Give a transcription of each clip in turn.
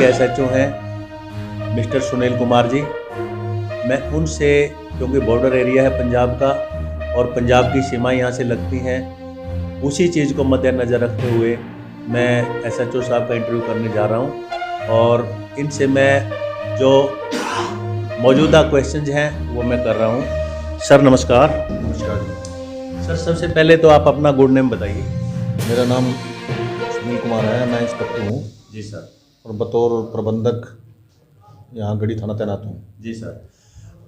SHO हैं mister Sunil Kumar ji. मैं उनसे, क्योंकि बॉर्डर एरिया है पंजाब का और पंजाब की सीमाएं यहाँ से लगती हैं, उसी चीज़ को मद्देनज़र रखते हुए मैं एसएचओ साहब का इंटरव्यू करने जा रहा हूँ और इनसे मैं जो मौजूदा क्वेश्चंस हैं वो मैं कर रहा हूँ। सर नमस्कार। नमस्कार जी। सर सबसे पहले तो आप अपना गुड नेम बताइए। मेरा नाम सुनील कुमार है, मैं इंस्पेक्टर हूँ जी सर। और बतौर प्रबंधक यहाँ गढ़ी थाना तैनात हूँ। जी सर।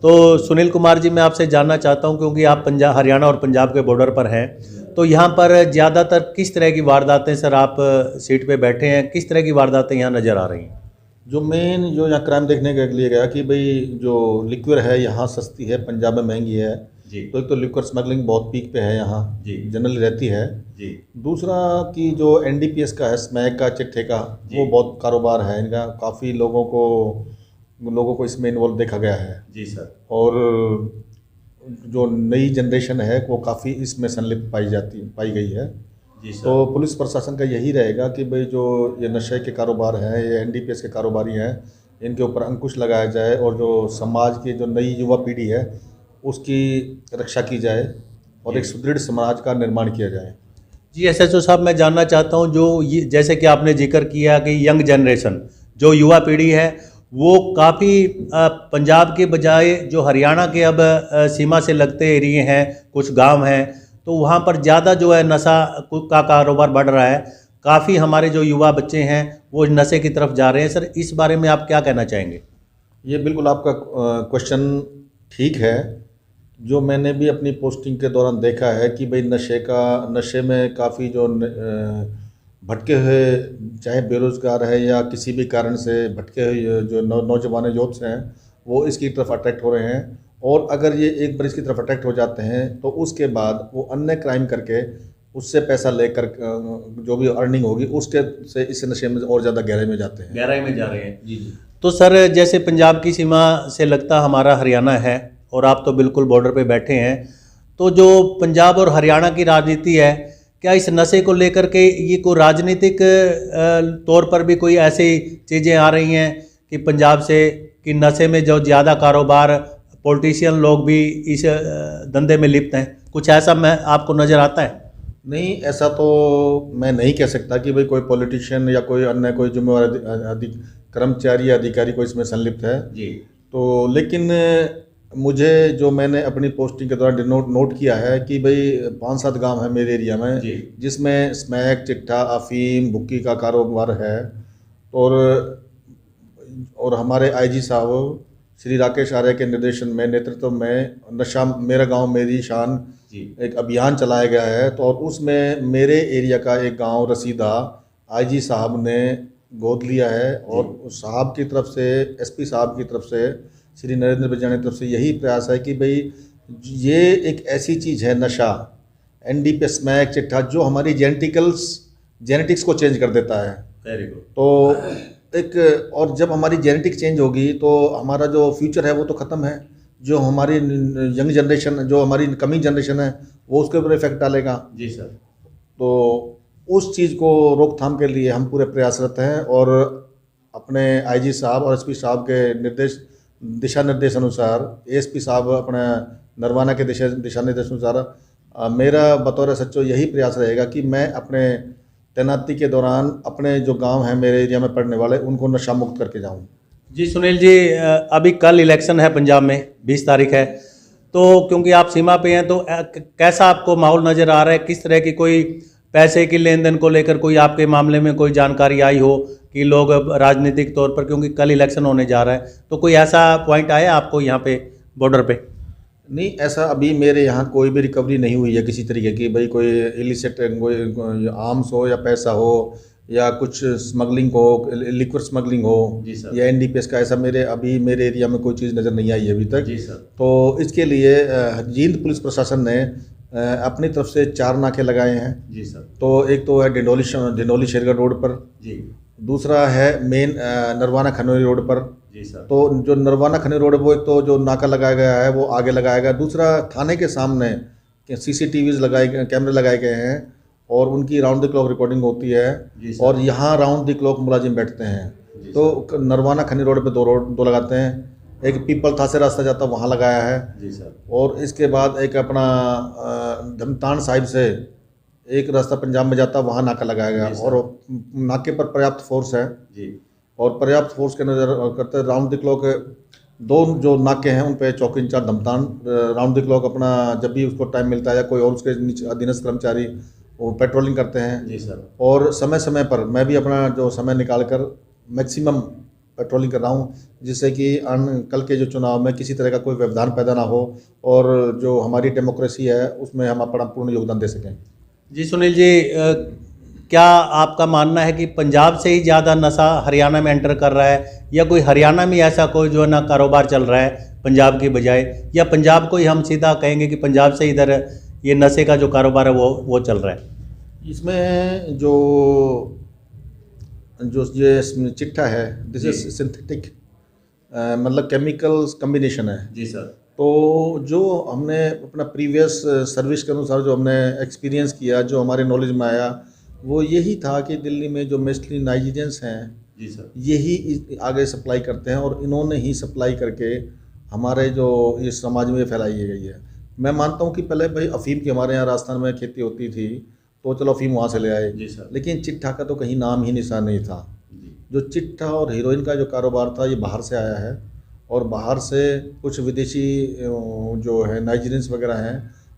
तो सुनील कुमार जी, मैं आपसे जानना चाहता हूँ, क्योंकि आप पंजाब, हरियाणा और पंजाब के बॉर्डर पर हैं, तो यहाँ पर ज़्यादातर किस तरह की वारदातें, सर आप सीट पे बैठे हैं, किस तरह की वारदातें यहाँ नज़र आ रही हैं? जो मेन जो यहाँ क्राइम देखने के लिए गया कि भाई जो लिक्विड है यहाँ सस्ती है, पंजाब में महंगी है जी। तो एक तो लिक्विड स्मगलिंग बहुत पीक पे है यहाँ जी। जनरली रहती है जी। दूसरा कि जो एनडीपीएस का है, स्मैक का, चिट्ठे का, वो बहुत कारोबार है इनका, काफ़ी लोगों को इसमें इन्वॉल्व देखा गया है। जी सर। और जो नई जनरेशन है वो काफ़ी इसमें संलिप्त पाई गई है। जी सर। तो पुलिस प्रशासन का यही रहेगा कि भाई जो ये नशे के कारोबार हैं, ये एनडीपीएस के कारोबारी हैं, इनके ऊपर अंकुश लगाया जाए और जो समाज की जो नई युवा पीढ़ी है उसकी रक्षा की जाए और एक सुदृढ़ समाज का निर्माण किया जाए। जी एसएचओ साहब, मैं जानना चाहता हूँ, जो ये जैसे कि आपने जिक्र किया कि यंग जनरेशन, जो युवा पीढ़ी है, वो काफ़ी पंजाब के बजाय जो हरियाणा के अब सीमा से लगते एरिए हैं, कुछ गांव हैं, तो वहाँ पर ज़्यादा जो है नशा का कारोबार बढ़ रहा है। काफ़ी हमारे जो युवा बच्चे हैं वो नशे की तरफ जा रहे हैं। सर इस बारे में आप क्या कहना चाहेंगे? ये बिल्कुल आपका क्वेश्चन ठीक है। जो मैंने भी अपनी पोस्टिंग के दौरान देखा है कि भाई नशे में काफ़ी जो भटके हुए, चाहे बेरोज़गार है या किसी भी कारण से भटके हुए जो नौजवान यूथ्स हैं, वो इसकी तरफ अट्रैक्ट हो रहे हैं। और अगर ये एक बार इसकी तरफ अट्रैक्ट हो जाते हैं तो उसके बाद वो अन्य क्राइम करके उससे पैसा लेकर जो भी अर्निंग होगी उसके से इस नशे में और ज़्यादा गहराई में जाते हैं। गहराई में जा रहे हैं। जी जी। तो सर जैसे पंजाब की सीमा से लगता हमारा हरियाणा है और आप तो बिल्कुल बॉर्डर पे बैठे हैं, तो जो पंजाब और हरियाणा की राजनीति है, क्या इस नशे को लेकर के ये कोई राजनीतिक तौर पर भी कोई ऐसी चीज़ें आ रही हैं कि पंजाब से कि नशे में जो ज़्यादा कारोबार, पॉलिटिशियन लोग भी इस धंधे में लिप्त हैं, कुछ ऐसा मैं आपको नज़र आता है? नहीं, ऐसा तो मैं नहीं कह सकता कि भाई कोई पॉलिटिशियन या कोई अन्य कोई जिम्मेवार कर्मचारी या अधिकारी को इसमें संलिप्त है जी। तो लेकिन मुझे जो मैंने अपनी पोस्टिंग के दौरान नोट किया है कि भाई 5-7 गांव है मेरे एरिया में जिसमें स्मैक, चिट्ठा, अफीम, भुक्की का कारोबार है। और हमारे आईजी साहब श्री राकेश आर्य के निर्देशन में, नेतृत्व में नशा मेरा गांव मेरी शान एक अभियान चलाया गया है। तो और उसमें मेरे एरिया का एक गांव रसीदा आईजी साहब ने गोद लिया है और साहब की तरफ से, एसपी साहब की तरफ से, श्री नरेंद्र बिजानी की तरफ से यही प्रयास है कि भाई ये एक ऐसी चीज़ है नशा, एनडीपीएस, स्मैक, चिट्ठा, जो हमारी जेनेटिक्स को चेंज कर देता है। Very good. तो और जब हमारी जेनेटिक चेंज होगी तो हमारा जो फ्यूचर है वो तो ख़त्म है। जो हमारी यंग जनरेशन, जो हमारी कमिंग जनरेशन है, वो उसके ऊपर इफेक्ट डालेगा। जी सर। तो उस चीज़ को रोकथाम के लिए हम पूरे प्रयासरत हैं और अपने आईजी साहब और एसपी साहब के दिशा निर्देश अनुसार, एएसपी साहब अपने नरवाना के दिशा निर्देश अनुसार मेरा बतौर एसएचओ यही प्रयास रहेगा कि मैं अपने तैनाती के दौरान अपने जो गांव हैं मेरे एरिया में पड़ने वाले, उनको नशा मुक्त करके जाऊं। जी सुनील जी, अभी कल इलेक्शन है पंजाब में, 20 तारीख है, तो क्योंकि आप सीमा पे हैं तो कैसा आपको माहौल नज़र आ रहा है? किस तरह की कोई पैसे की लेन देन को लेकर कोई आपके मामले में कोई जानकारी आई हो कि लोग राजनीतिक तौर पर, क्योंकि कल इलेक्शन होने जा रहा है, तो कोई ऐसा पॉइंट आया आपको यहाँ पे बॉर्डर पे? नहीं, ऐसा अभी मेरे यहाँ कोई भी रिकवरी नहीं हुई है किसी तरीके की, भाई कोई इलिसिट कोई आर्म्स हो या पैसा हो या कुछ स्मगलिंग हो, लिक्विड स्मगलिंग हो या एनडीपीएस का, ऐसा मेरे एरिया में कोई चीज़ नज़र नहीं आई है अभी तक। जी सर। तो इसके लिए जींद पुलिस प्रशासन ने अपनी तरफ से 4 नाके लगाए हैं। जी सर। तो एक तो है डिंडोली शेरगढ़ रोड पर जी, दूसरा है मेन नरवाना खनौरी रोड पर जी सर। तो जो नरवाना खनौरी रोड वो एक तो जो नाका लगाया गया है वो आगे लगाया गया, दूसरा थाने के सामने CCTVs कैमरे लगाए गए हैं और उनकी राउंड द क्लॉक रिकॉर्डिंग होती है और यहाँ राउंड द क्लॉक मुलाजिम बैठते हैं। तो नरवाना खन्नी रोड पे दो लगाते हैं, एक पीपल था से रास्ता जाता वहाँ लगाया है जी सर। और इसके बाद एक अपना धमतान साहिब से एक रास्ता पंजाब में जाता वहाँ नाका लगाया गया और नाके पर पर्याप्त फोर्स है जी। और पर्याप्त फोर्स के नज़र करते राउंड द क्लॉक 2 जो नाके हैं उन पे चौकी in charge Dhamtan round the clock अपना जब भी उसको टाइम मिलता है या कोई और उसके नीचे अधीनस्थ कर्मचारी वो पेट्रोलिंग करते हैं जी सर। और समय समय पर मैं भी अपना जो समय निकाल कर मैक्सिमम पेट्रोलिंग कर रहा हूँ जिससे कि कल के जो चुनाव में किसी तरह का कोई व्यवधान पैदा ना हो और जो हमारी डेमोक्रेसी है उसमें हम अपना पूर्ण योगदान दे सकें। जी सुनील जी, क्या आपका मानना है कि पंजाब से ही ज़्यादा नशा हरियाणा में एंटर कर रहा है या कोई हरियाणा में ऐसा कोई जो है ना कारोबार चल रहा है पंजाब की बजाय, या पंजाब को ही हम सीधा कहेंगे कि पंजाब से इधर ये नशे का जो कारोबार है वो चल रहा है? इसमें जो ये चिट्ठा है दिस इज सिंथेटिक मतलब केमिकल्स कम्बिनेशन है जी सर। तो जो हमने अपना प्रीवियस सर्विस के अनुसार जो हमने एक्सपीरियंस किया जो हमारे नॉलेज में आया वो यही था कि दिल्ली में जो मोस्टली नाइजीरियंस हैं जी सर, यही आगे सप्लाई करते हैं और इन्होंने ही सप्लाई करके हमारे जो ये समाज में फैलाई गई है। मैं मानता हूँ कि पहले भाई अफीम की हमारे यहाँ राजस्थान में खेती होती थी तो चलो अफीम वहाँ से ले आए जी सर। लेकिन चिट्ठा का तो कहीं नाम ही निशान नहीं था। जी जो चिट्ठा और हीरोइन का जो कारोबार था ये बाहर से आया है और बाहर से कुछ विदेशी जो है नाइजीरियंस वगैरह हैं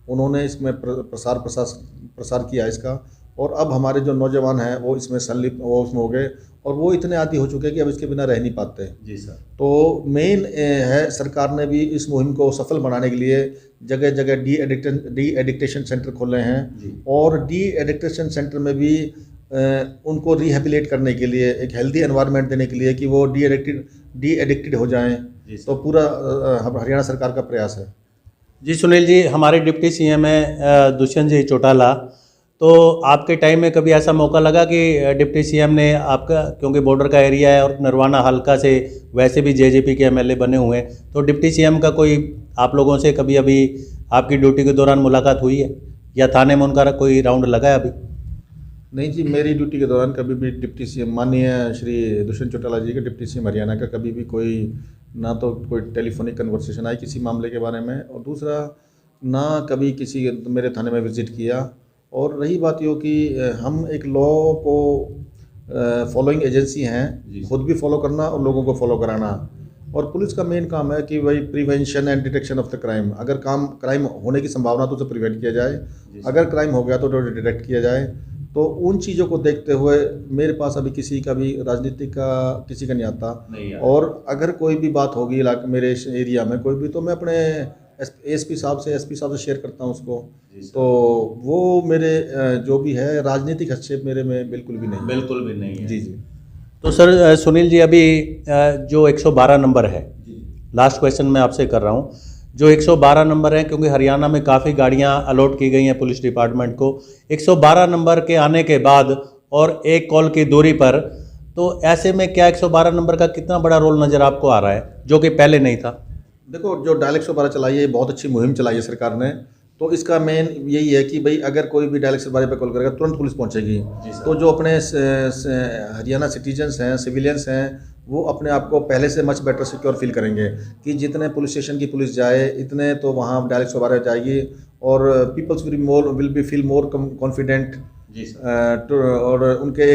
उन्होंने इसमें प्रसार किया इसका और अब हमारे जो नौजवान हैं वो इसमें संलिप्त वो उसमें हो गए और वो इतने आदी हो चुके हैं कि अब इसके बिना रह नहीं पाते। जी सर। तो मेन है सरकार ने भी इस मुहिम को सफल बनाने के लिए जगह जगह डी एडिक्टेशन सेंटर खोले हैं जी। और डी एडिक्टेशन सेंटर में भी उनको रिहेबिलेट करने के लिए एक हेल्दी एनवायरनमेंट देने के लिए कि वो डी एडिक्टेड हो जाएं तो पूरा हरियाणा सरकार का प्रयास है। जी सुनील जी, हमारे डिप्टी सीएम है दुष्यंत जी चौटाला, तो आपके टाइम में कभी ऐसा मौका लगा कि डिप्टी सीएम ने आपका, क्योंकि बॉर्डर का एरिया है और नरवाना हल्का से वैसे भी जेजेपी के एमएलए बने हुए हैं, तो डिप्टी सीएम का कोई आप लोगों से कभी अभी आपकी ड्यूटी के दौरान मुलाकात हुई है या थाने में उनका कोई राउंड लगा है अभी? नहीं जी, मेरी ड्यूटी के दौरान कभी भी डिप्टी सीएम माननीय श्री दुष्यंत चौटाला जी के डिप्टी सीएम हरियाणा का कभी भी कोई ना तो कोई टेलीफोनिक कन्वर्सेशन आई किसी मामले के बारे में और दूसरा ना कभी किसी मेरे थाने में विजिट किया। और रही बात यो कि हम एक लॉ को फॉलोइंग एजेंसी हैं, खुद भी फॉलो करना और लोगों को फॉलो कराना और पुलिस का मेन काम है कि भाई prevention and detection of the crime. अगर क्राइम होने की संभावना तो उसे प्रिवेंट किया जाए, अगर क्राइम हो गया तो डिटेक्ट किया जाए। तो उन चीज़ों को देखते हुए मेरे पास अभी किसी का भी राजनीतिक का किसी का नहीं आता और अगर कोई भी बात होगी इलाके मेरे एरिया में कोई भी तो मैं अपने एसपी साहब से शेयर करता हूँ उसको। तो वो मेरे जो भी है राजनीतिक हस्तक्षेप मेरे में बिल्कुल भी नहीं है। जी जी। तो सर सुनील जी, अभी जो 112 नंबर है, लास्ट क्वेश्चन मैं आपसे कर रहा हूँ, जो 112 नंबर है, क्योंकि हरियाणा में काफ़ी गाड़ियाँ अलॉट की गई हैं पुलिस डिपार्टमेंट को, 112 नंबर के आने के बाद और एक कॉल की दूरी पर, तो ऐसे में क्या 112 नंबर का कितना बड़ा रोल नज़र आपको आ रहा है जो कि पहले नहीं था? देखो, जो डायल 112 चलाई है बहुत अच्छी मुहिम चलाई है सरकार ने। तो इसका मेन यही है कि भाई अगर कोई भी डायल 112 पे कॉल करेगा तुरंत पुलिस पहुंचेगी। तो जो अपने हरियाणा सिटीजन्स हैं, सिविलियंस हैं, वो अपने आप को पहले से मच बेटर सिक्योर फील करेंगे कि जितने पुलिस स्टेशन की पुलिस जाए इतने तो वहाँ डायल 112 जाएगी और peoples will be feel more confident और उनके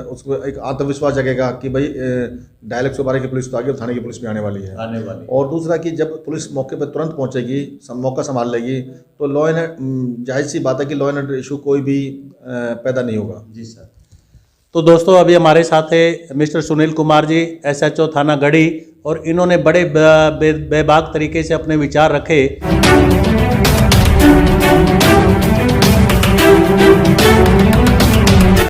उसको एक आत्मविश्वास जगेगा कि भाई डायल 112 की पुलिस तो आगे थाने की पुलिस भी आने वाली है। और दूसरा कि जब पुलिस मौके पर तुरंत पहुंचेगी, मौका संभाल लेगी, तो लॉ एंड जाहिर सी बात है कि लॉ एंड ऑर्डर इशू कोई भी पैदा नहीं होगा। जी सर। तो दोस्तों, अभी हमारे साथ है मिस्टर सुनील कुमार जी, SHO थाना गढ़ी, और इन्होंने बड़े बेबाक तरीके से अपने विचार रखे।